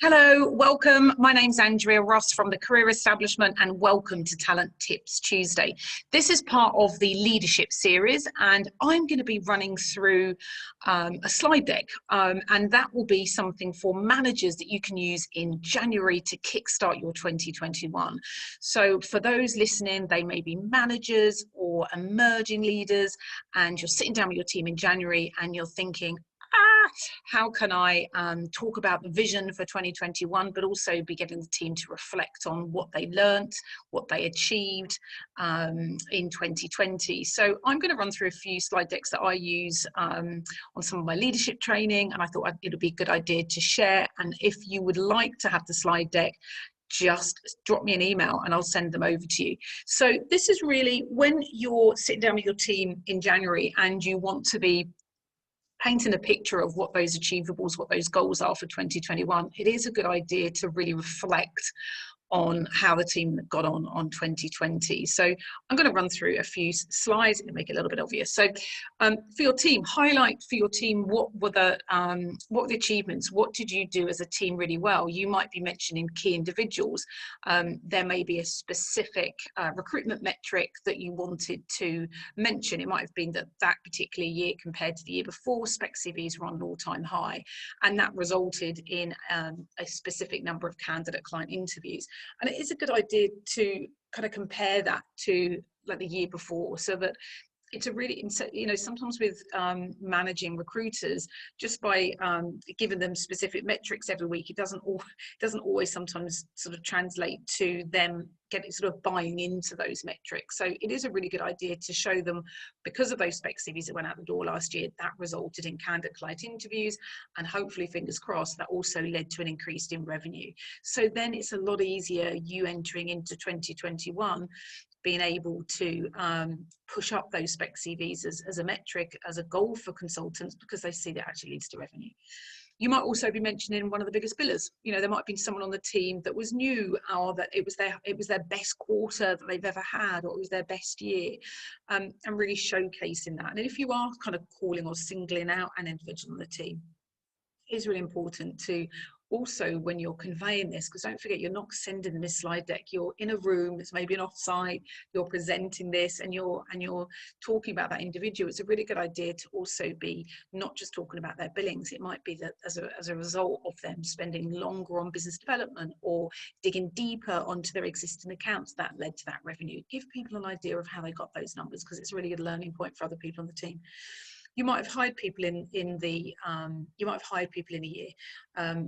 Hello, welcome. My name's Andrea Ross from the Career Establishment and welcome to Talent Tips Tuesday. This is part of the leadership series and I'm going to be running through a slide deck and that will be something for managers that you can use in January to kickstart your 2021. So for those listening, they may be managers or emerging leaders and you're sitting down with your team in January and you're thinking, how can I talk about the vision for 2021, but also be getting the team to reflect on what they learnt, what they achieved in 2020. So I'm going to run through a few slide decks that I use on some of my leadership training, and I thought it would be a good idea to share. And if you would like to have the slide deck, just drop me an email and I'll send them over to you. So this is really when you're sitting down with your team in January and you want to be painting a picture of what those achievables, what those goals are for 2021, it is a good idea to really reflect on how the team got on 2020. So I'm going to run through a few slides and make it a little bit obvious. So for your team, highlight for your team what were the achievements, what did you do as a team really well? You might be mentioning key individuals. There may be a specific recruitment metric that you wanted to mention. It might have been that particular year compared to the year before, Spec CVs were on an all-time high, and that resulted in a specific number of candidate client interviews. And it is a good idea to kind of compare that to like the year before, so that it's a really, you know, sometimes with managing recruiters, just by giving them specific metrics every week, it doesn't always sometimes sort of translate to them getting sort of buying into those metrics. So it is a really good idea to show them, because of those Spec CVs that went out the door last year, that resulted in candidate client interviews, and hopefully, fingers crossed, that also led to an increase in revenue. So then it's a lot easier you entering into 2021 being able to push up those Spec CVs as a metric, as a goal for consultants, because they see that actually leads to revenue. You might also be mentioning one of the biggest billers. You know, there might have been someone on the team that was new, or that it was their best quarter that they've ever had, or it was their best year, and really showcasing that. And if you are kind of calling or singling out an individual on the team, it is really important to also, when you're conveying this, because don't forget, you're not sending this slide deck, you're in a room, it's maybe an offsite, you're presenting this and you're talking about that individual. It's a really good idea to also be not just talking about their billings. It might be that as a result of them spending longer on business development or digging deeper onto their existing accounts, that led to that revenue. Give people an idea of how they got those numbers, because it's a really good learning point for other people on the team. You might have hired people in a year.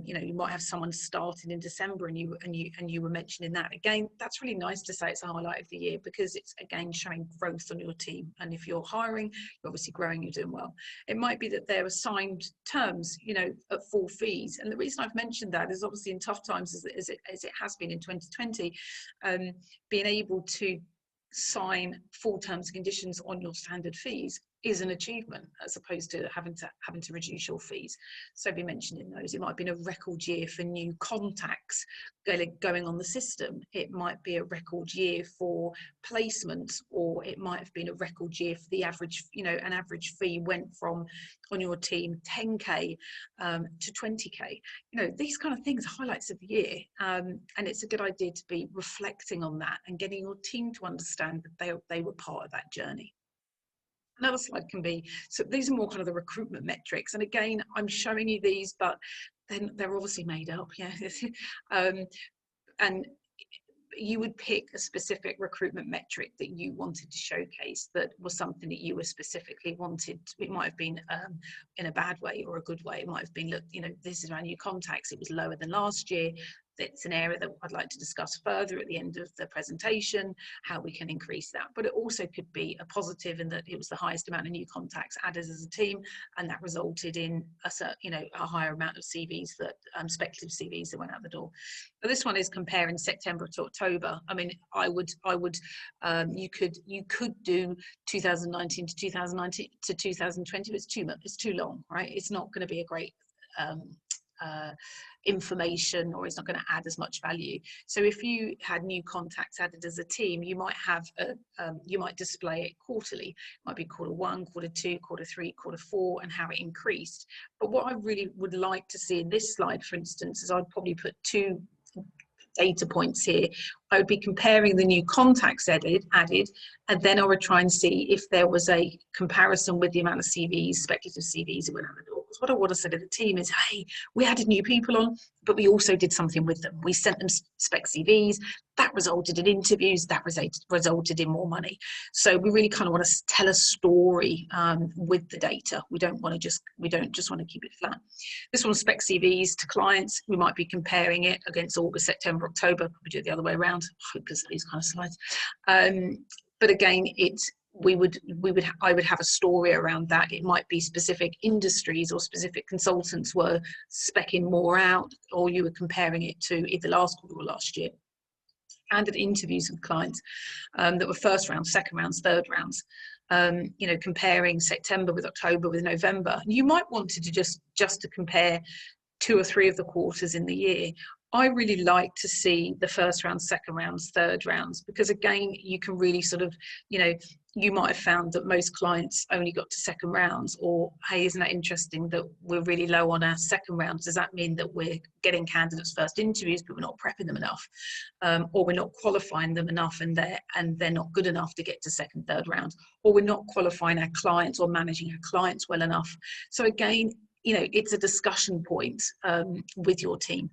You know, you might have someone starting in December, and you were mentioning that. Again, that's really nice to say it's a highlight of the year, because it's again showing growth on your team. And if you're hiring, you're obviously growing, you're doing well. It might be that they're assigned terms, you know, at full fees. And the reason I've mentioned that is obviously in tough times, as it has been in 2020, being able to sign full terms and conditions on your standard fees is an achievement, as opposed to having to reduce your fees. So be mentioning those. It might have been a record year for new contacts going on the system. It might be a record year for placements, or it might have been a record year for the average, you know, an average fee went from, on your team, 10k to 20k. You know, these kind of things are highlights of the year, and it's a good idea to be reflecting on that and getting your team to understand that they were part of that journey. Another slide can be, so these are more kind of the recruitment metrics. And again, I'm showing you these, but then they're obviously made up, yeah. And you would pick a specific recruitment metric that you wanted to showcase, that was something that you were specifically wanted. It might have been in a bad way or a good way. It might have been, look, you know, this is our new contacts, it was lower than last year. It's an area that I'd like to discuss further at the end of the presentation, how we can increase that. But it also could be a positive in that it was the highest amount of new contacts added as a team, and that resulted in a higher amount of CVs, that speculative CVs that went out the door. But this one is comparing September to October. I mean, you could do 2019 to 2020, but it's too long, right? It's not going to be a great information, or is not going to add as much value. So if you had new contacts added as a team, you might have you might display it quarterly. It might be Q1, Q2, Q3, Q4, and how it increased. But what I really would like to see in this slide, for instance, is I'd probably put 2 data points here. I would be comparing the new contacts added, and then I would try and see if there was a comparison with the amount of CVs, speculative CVs that went out the door. Because what I want to say to the team is, hey, we added new people on, but we also did something with them. We sent them spec CVs, that resulted in interviews, that resulted in more money. So we really kind of want to tell a story with the data. We don't just want to keep it flat. This one's spec CVs to clients. We might be comparing it against August, September, October. We do it the other way around. I hope there's these kind of slides. But again, I would have a story around that. It might be specific industries or specific consultants were speccing more out, or you were comparing it to either last quarter or last year. And at interviews with clients that were first rounds, second rounds, third rounds, you know, comparing September with October with November. You might want to just to compare 2 or 3 of the quarters in the year. I really like to see the first round, second rounds, third rounds, because again, you can really sort of, you know, you might have found that most clients only got to second rounds, or, hey, isn't that interesting that we're really low on our second rounds? Does that mean that we're getting candidates first interviews, but we're not prepping them enough? Or we're not qualifying them enough, and they're not good enough to get to second, third round, or we're not qualifying our clients or managing our clients well enough. So again, you know, it's a discussion point with your team.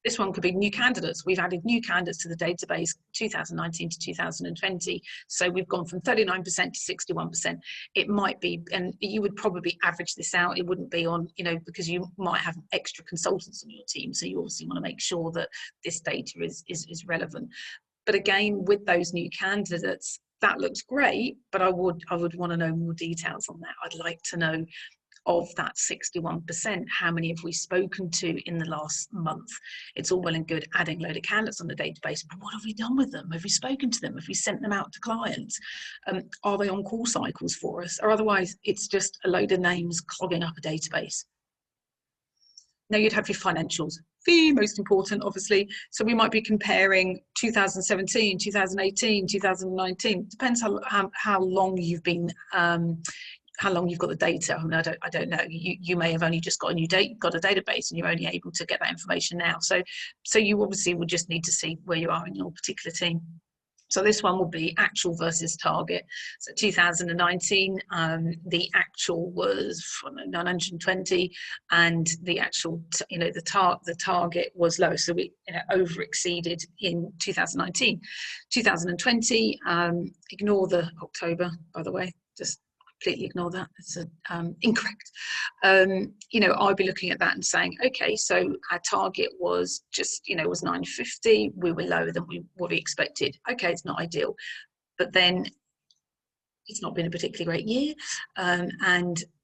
This one could be new candidates. We've added new candidates to the database 2019 to 2020. So we've gone from 39% to 61%. It might be, and you would probably average this out. It wouldn't be on, you know, because you might have extra consultants on your team. So you obviously want to make sure that this data is relevant. But again, with those new candidates, that looks great, but I would want to know more details on that. I'd like to know, of that 61%, how many have we spoken to in the last month? It's all well and good adding a load of candidates on the database, but what have we done with them? Have we spoken to them? Have we sent them out to clients? Are they on call cycles for us? Or otherwise, it's just a load of names clogging up a database. Now you'd have your financials, the most important, obviously. So we might be comparing 2017, 2018, 2019. Depends how long you've been, how long you've got the data. I mean, I don't know. You may have only just got a database, and you're only able to get that information now. So you obviously would just need to see where you are in your particular team. So this one will be actual versus target. So 2019, the actual was 920, and the actual, you know, the target was low. So we, you know, over exceeded in 2019. 2020, ignore the October, by the way, just completely ignore that. It's incorrect. You know, I'll be looking at that and saying, okay, so our target was just, you know, was 950. We were lower than what we expected. Okay, it's not ideal, but then it's not been a particularly great year.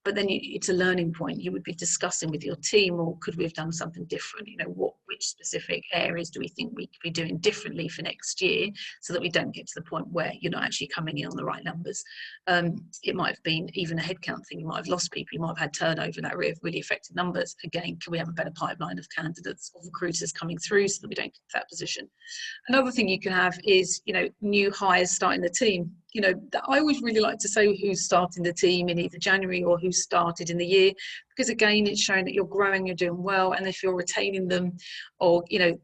But then it's a learning point. You would be discussing with your team, or could we have done something different? You know, which specific areas do we think we could be doing differently for next year, so that we don't get to the point where you're not actually coming in on the right numbers. It might have been even a headcount thing. You might have lost people. You might have had turnover that really affected numbers. Again, can we have a better pipeline of candidates or recruiters coming through so that we don't get to that position? Another thing you can have is, you know, new hires starting the team. You know, I always really like to say who's starting the team in either January or who started in the year, because again, it's showing that you're growing, you're doing well, and if you're retaining them, or, you know,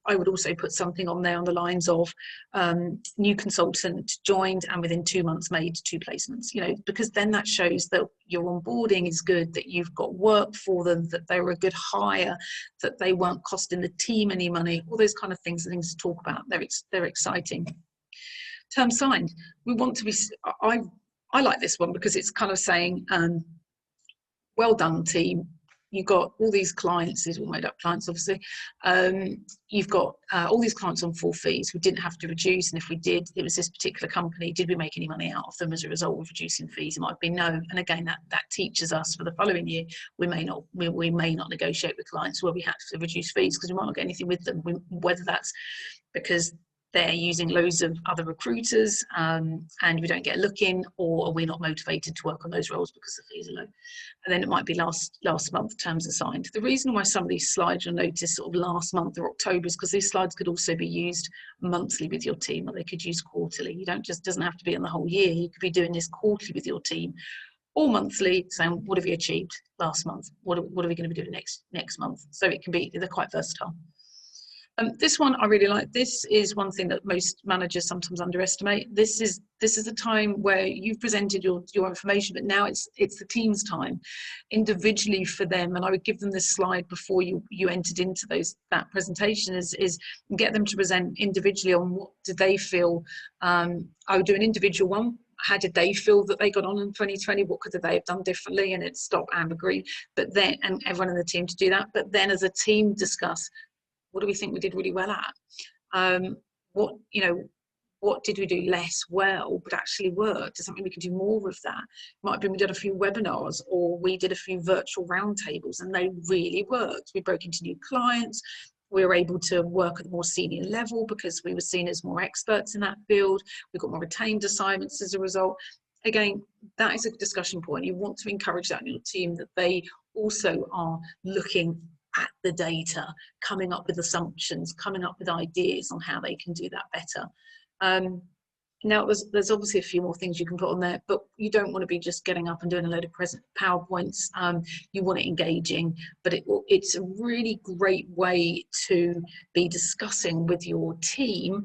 I would also put something on there on the lines of new consultant joined and within 2 months made 2 placements, you know, because then that shows that your onboarding is good, that you've got work for them, that they were a good hire, that they weren't costing the team any money. All those kind of things to talk about. They're exciting. Term signed. We want to be, I like this one because it's kind of saying, well done team. You've got all these clients, these are all made up clients obviously. You've got all these clients on full fees. We didn't have to reduce, and if we did, it was this particular company. Did we make any money out of them as a result of reducing fees? It might be no. And again, that teaches us for the following year, we may not negotiate with clients where we have to reduce fees because we might not get anything with them, whether that's because they're using loads of other recruiters and we don't get a look in, or we're not motivated to work on those roles because the fees are low. And then it might be last month terms assigned. The reason why some of these slides you'll notice sort of last month or October is because these slides could also be used monthly with your team, or they could use quarterly. You don't just, doesn't have to be on the whole year. You could be doing this quarterly with your team, or monthly, saying what have you achieved last month? What are we going to be doing next month? So it can be, they're quite versatile. This one I really like. This is one thing that most managers sometimes underestimate. This is a time where you've presented your information, but now it's the team's time, individually for them. And I would give them this slide before you entered into that presentation, is get them to present individually on what did they feel. I would do an individual one. How did they feel that they got on in 2020? What could they have done differently? And it's stop and agree. But then, and everyone in the team to do that. But then as a team discuss, what do we think we did really well at? What did we do less well, but actually worked? Is something we can do more of that? Might have been we did a few webinars, or we did a few virtual roundtables, and they really worked. We broke into new clients. We were able to work at a more senior level because we were seen as more experts in that field. We got more retained assignments as a result. Again, that is a discussion point. You want to encourage that in your team, that they also are looking at the data, coming up with assumptions, coming up with ideas on how they can do that better. Now, there's obviously a few more things you can put on there, but you don't want to be just getting up and doing a load of PowerPoints. You want it engaging, but it's a really great way to be discussing with your team,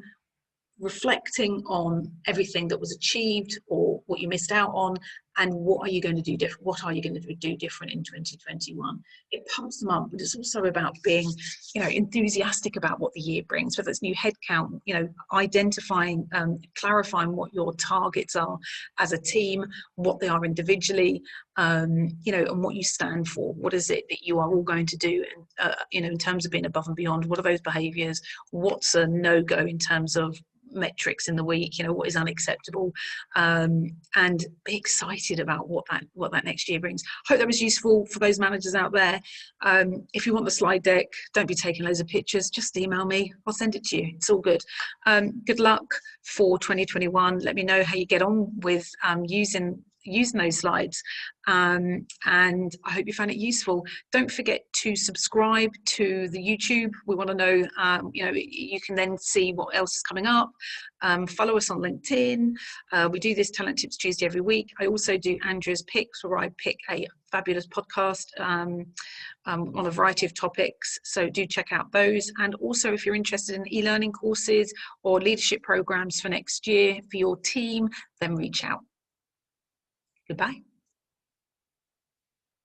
reflecting on everything that was achieved or what you missed out on, and what are you going to do different? What are you going to do different in 2021? It pumps them up, but it's also about being, enthusiastic about what the year brings, whether it's new headcount, identifying, clarifying what your targets are as a team, what they are individually, and what you stand for. What is it that you are all going to do? And, in terms of being above and beyond, what are those behaviors? What's a no-go in terms of metrics in the week, what is unacceptable, and be excited about what that next year brings. Hope that was useful for those managers out there. If you want the slide deck, don't be taking loads of pictures, just email me, I'll send it to you. It's all good. Good luck for 2021. Let me know how you get on with using those slides, and I hope you found it useful. Don't forget to subscribe to the YouTube. We want to know, you can then see what else is coming up. Follow us on LinkedIn. We do this Talent Tips Tuesday every week. I also do Andrea's Picks, where I pick a fabulous podcast on a variety of topics. So do check out those. And also, if you're interested in e-learning courses or leadership programs for next year for your team, then reach out. Goodbye.